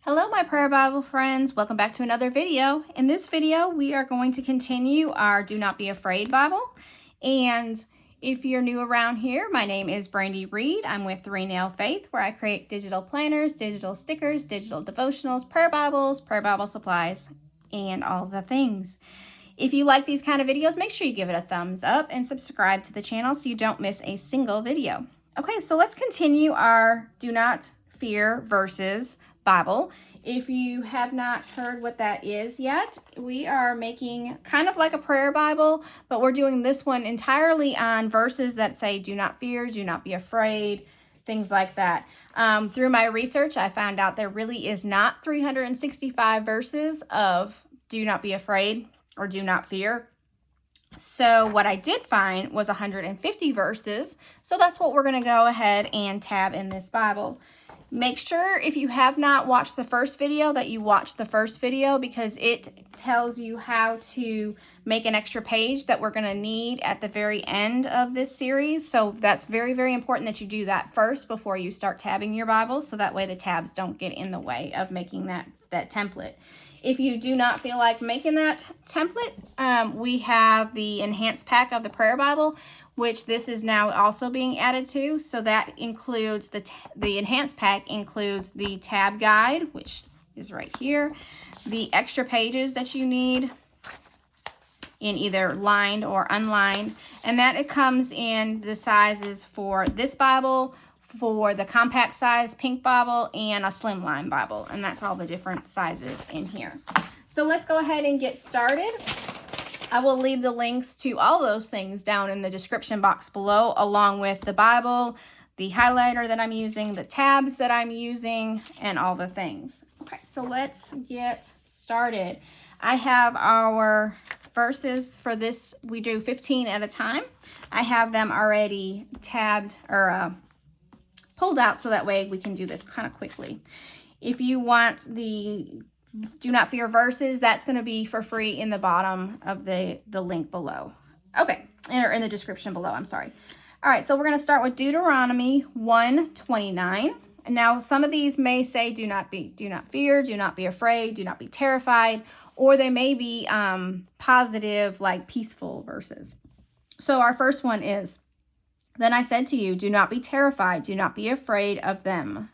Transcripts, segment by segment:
Hello, my prayer Bible friends. Welcome back to another video. In this video, we are going to continue our Do Not Be Afraid Bible. And if you're new around here, my name is Brandi Reed. I'm with Three Nail Faith, where I create digital planners, digital stickers, digital devotionals, prayer Bible supplies, and all the things. If you like these kind of videos, make sure you give it a thumbs up and subscribe to the channel so you don't miss a single video. Okay, so let's continue our Do Not Fear Verses Bible. If you have not heard what that is yet, we are making kind of like a prayer Bible, but we're doing this one entirely on verses that say do not fear, do not be afraid, things like that. Through my research, I found out there really is not 365 verses of do not be afraid or do not fear. So what I did find was 150 verses. So that's what we're going to go ahead and tab in this Bible. Make sure if you have not watched the first video that you watch the first video, because it tells you how to make an extra page that we're going to need at the very end of this series. So that's very, very important that you do that first before you start tabbing your Bible, so that way the tabs don't get in the way of making that template. If you do not feel like making that template, we have the enhanced pack of the prayer Bible, which this is now also being added to. So that includes the enhanced pack includes the tab guide, which is right here, the extra pages that you need in either lined or unlined, and that it comes in the sizes for this Bible, for the compact size pink Bible, and a slimline Bible, and that's all the different sizes in here. So let's go ahead and get started. I will leave the links to all those things down in the description box below, along with the Bible, the highlighter that I'm using, the tabs that I'm using, and all the things. Okay, so let's get started. I have our verses for this. We do 15 at a time. I have them already tabbed or pulled out, so that way we can do this kind of quickly. If you want the Do Not Fear verses, that's going to be for free in the bottom of the link below. Okay, or in the description below, I'm sorry. All right, so we're going to start with Deuteronomy 1:29. Now, some of these may say do not fear, do not be afraid, do not be terrified, or they may be positive, like peaceful verses. So our first one is, then I said to you, do not be terrified, do not be afraid of them.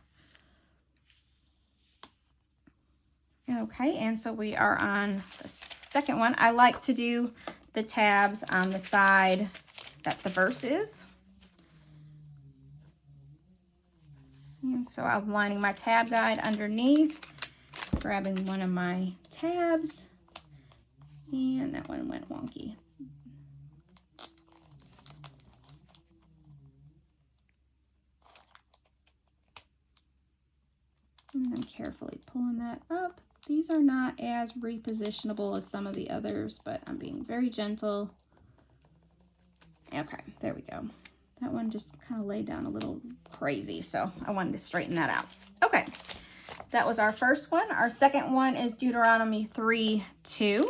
Okay, and so we are on the second one. I like to do the tabs on the side that the verse is. And so I'm lining my tab guide underneath, grabbing one of my tabs, and that one went wonky. And I'm carefully pulling that up. These are not as repositionable as some of the others, but I'm being very gentle. Okay, there we go. That one just kind of laid down a little crazy, so I wanted to straighten that out. Okay, that was our first one. Our second one is Deuteronomy 3:2.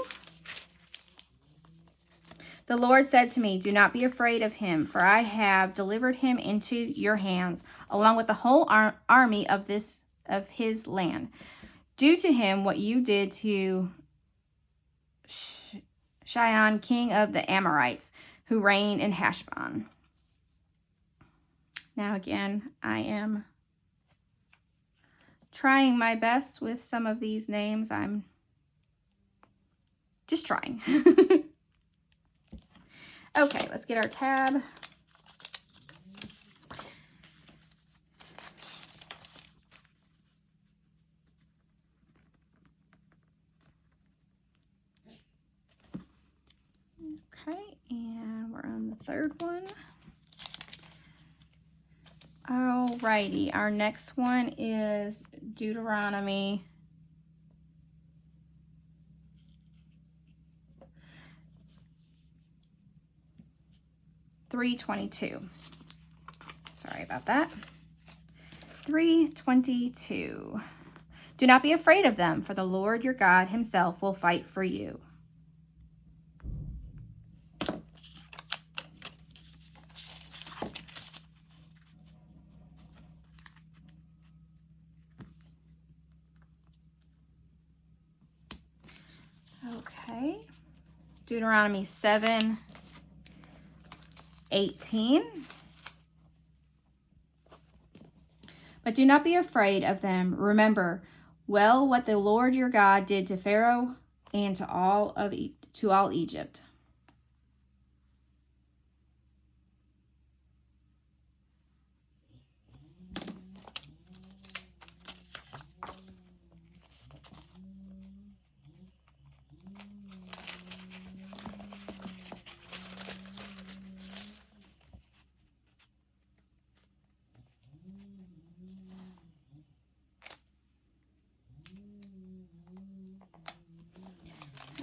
The Lord said to me, do not be afraid of him, for I have delivered him into your hands, along with the whole army of his land. Do to him what you did to Sihon, king of the Amorites, who reigned in Heshbon. Now again, I am trying my best with some of these names. I'm just trying. Okay, let's get our tab. Okay, and we're on the third one. Alrighty, our next one is Deuteronomy 3:22. Sorry about that. 3:22. Do not be afraid of them, for the Lord your God himself will fight for you. Deuteronomy 7:18. But do not be afraid of them. Remember well what the Lord your God did to Pharaoh and to all Egypt.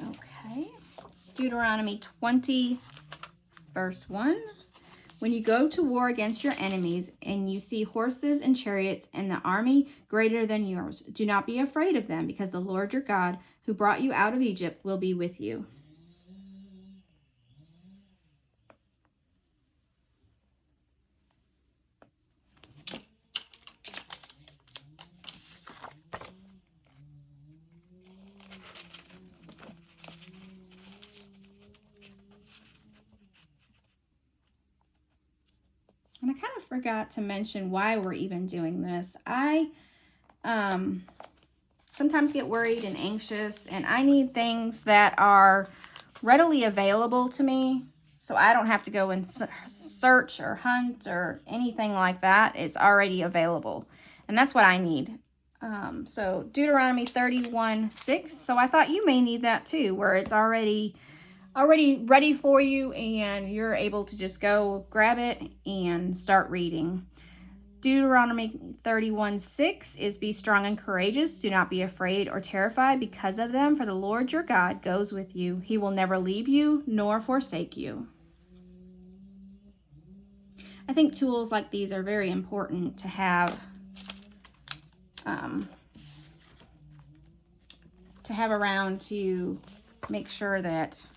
Okay. Deuteronomy 20, verse 1. When you go to war against your enemies and you see horses and chariots and the army greater than yours, do not be afraid of them, because the Lord your God, who brought you out of Egypt, will be with you. And I kind of forgot to mention why we're even doing this. I sometimes get worried and anxious, and I need things that are readily available to me, so I don't have to go and search or hunt or anything like that. It's already available, and that's what I need. So Deuteronomy 31:6. So I thought you may need that too, where it's already ready for you and you're able to just go grab it and start reading. Deuteronomy 31:6 is be strong and courageous. Do not be afraid or terrified because of them, for the Lord your God goes with you. He will never leave you nor forsake you. I think tools like these are very important to have around to make sure that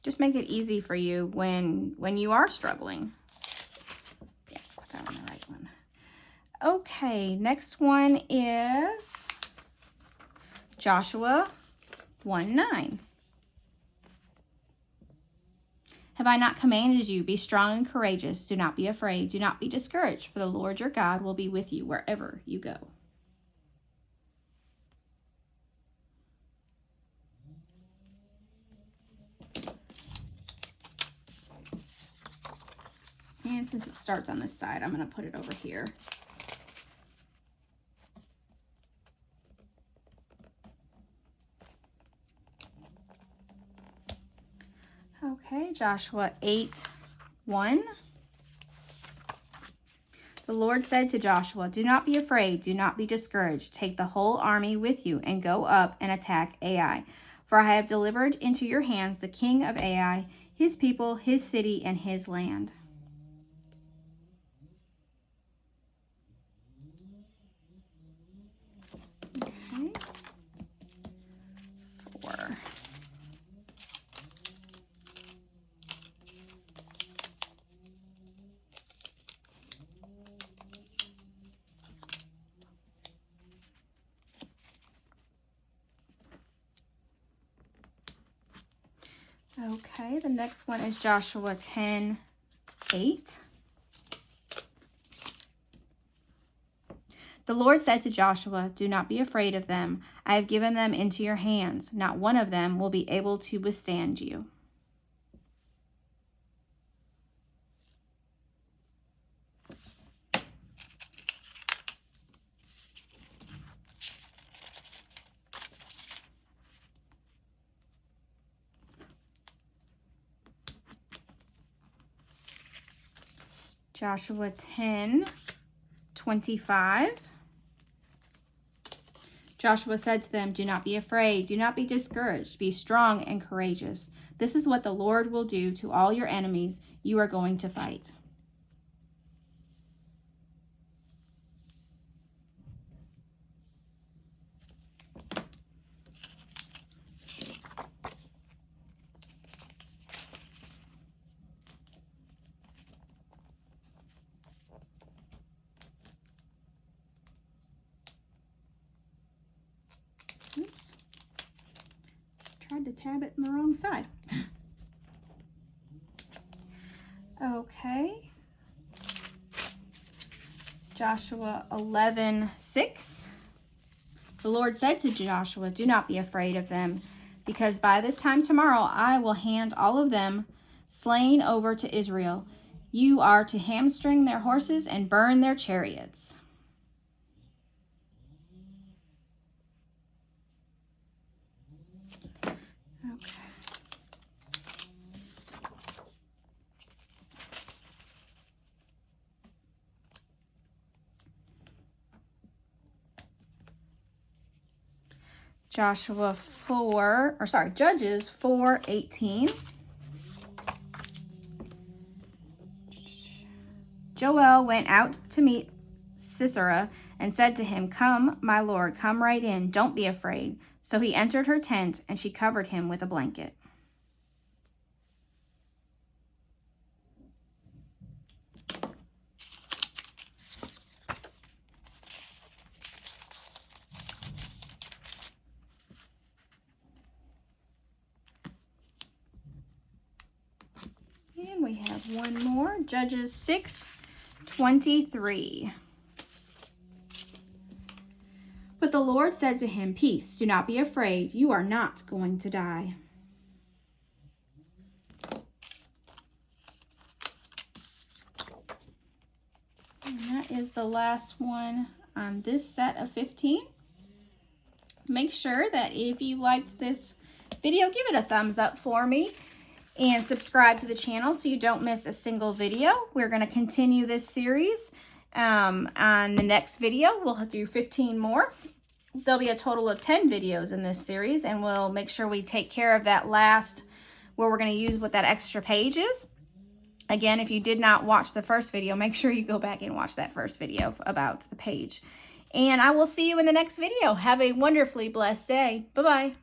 just make it easy for you when you are struggling. Yeah, put that on the right one. Okay, next one is Joshua 1:9. Have I not commanded you? Be strong and courageous. Do not be afraid. Do not be discouraged, for the Lord your God will be with you wherever you go. And since it starts on this side, I'm going to put it over here. Okay, Joshua 8:1. The Lord said to Joshua, do not be afraid, do not be discouraged. Take the whole army with you and go up and attack Ai. For I have delivered into your hands the king of Ai, his people, his city, and his land. Okay. 4. Okay, the next one is Joshua 10:8. The Lord said to Joshua, do not be afraid of them. I have given them into your hands. Not one of them will be able to withstand you. Joshua 10:25. Joshua said to them, do not be afraid, do not be discouraged, be strong and courageous. This is what the Lord will do to all your enemies you are going to fight. to tab it on the wrong side. Okay. Joshua 11:6. The Lord said to Joshua, "Do not be afraid of them, because by this time tomorrow I will hand all of them slain over to Israel. You are to hamstring their horses and burn their chariots." Okay. Judges 4:18. Joel went out to meet Sisera and said to him, "Come, my lord, come right in. Don't be afraid." So he entered her tent, and she covered him with a blanket. And we have one more, Judges 6:23. But the Lord said to him, "Peace, do not be afraid. You are not going to die." And that is the last one on this set of 15. Make sure that if you liked this video, give it a thumbs up for me. And subscribe to the channel so you don't miss a single video. We're going to continue this series. On the next video, we'll do 15 more. There'll be a total of 10 videos in this series, and we'll make sure we take care of that last, where we're going to use what that extra page is. Again, if you did not watch the first video, make sure you go back and watch that first video about the page. And I will see you in the next video. Have a wonderfully blessed day. Bye-bye.